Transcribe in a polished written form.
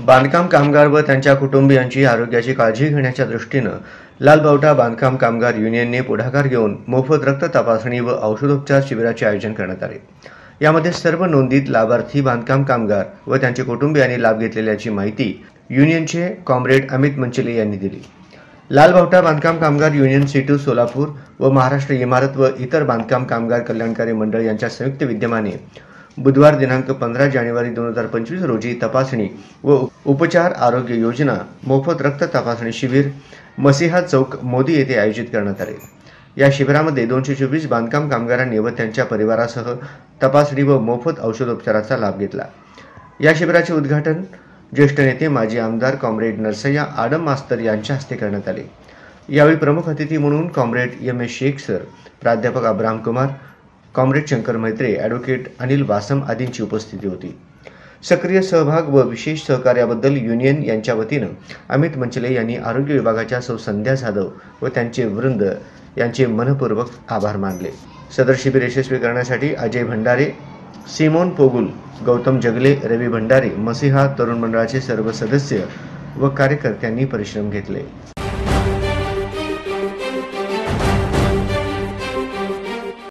बांधकाम कामगार व त्यांच्या कुटुंबियांची आरोग्याची काळजी घेण्याच्या दृष्टीनं लालबावटा बांधकाम कामगार युनियनने पुढाकार घेऊन मोफत रक्त तपासणी व औषधोपचार शिबिराचे आयोजन करण्यात आले। यामध्ये सर्व नोंदीत लाभार्थी बांधकाम कामगार व त्यांचे कुटुंबियांनी लाभ घेतलेल्याची माहिती युनियनचे कॉम्रेड अमित मंचले यांनी दिली। लालबावटा बांधकाम कामगार युनियन C2 सोलापूर व महाराष्ट्र इमारत व इतर बांधकाम कामगार कल्याणकारी मंडळ यांच्या संयुक्त विद्यमाने बुधवार दिनांक 15 जानेवारी 2025 रोजी तपासणी व उपचार आरोग्य योजना मोफत रक्त तपासणी शिबिर मसीहा चौक मोदी येथे आयोजित करण्यात आले। या शिबिरामध्ये 224 बांधकाम कामगारांनी व त्यांच्या परिवारासह तपासणी व मोफत औषधोपचाराचा लाभ घेतला। या शिबिराचे उद्घाटन ज्येष्ठ नेते माजी आमदार कॉम्रेड नरसय्या आडम मास्तर यांच्या हस्ते करण्यात आले। यावेळी प्रमुख अतिथी म्हणून कॉम्रेड MS शेख सर, प्राध्यापक अब्राहम कुमार, कॉम्रेड शंकर मैत्रे, ॲडव्होकेट अनिल वासम आदींची उपस्थिती होती। सक्रिय सहभाग व विशेष सहकार्याबद्दल युनियन यांच्या वतीनं अमित मंचले यांनी आरोग्य विभागाच्या सौ संध्या जाधव व त्यांचे वृंद यांचे मनपूर्वक आभार मानले। सदर शिबिर यशस्वी करण्यासाठी अजय भंडारे, सिमोन पोगुल, गौतम जगले, रवी भंडारे, मसीहा तरुण मंडळाचे सर्व सदस्य व कार्यकर्त्यांनी परिश्रम घेतले।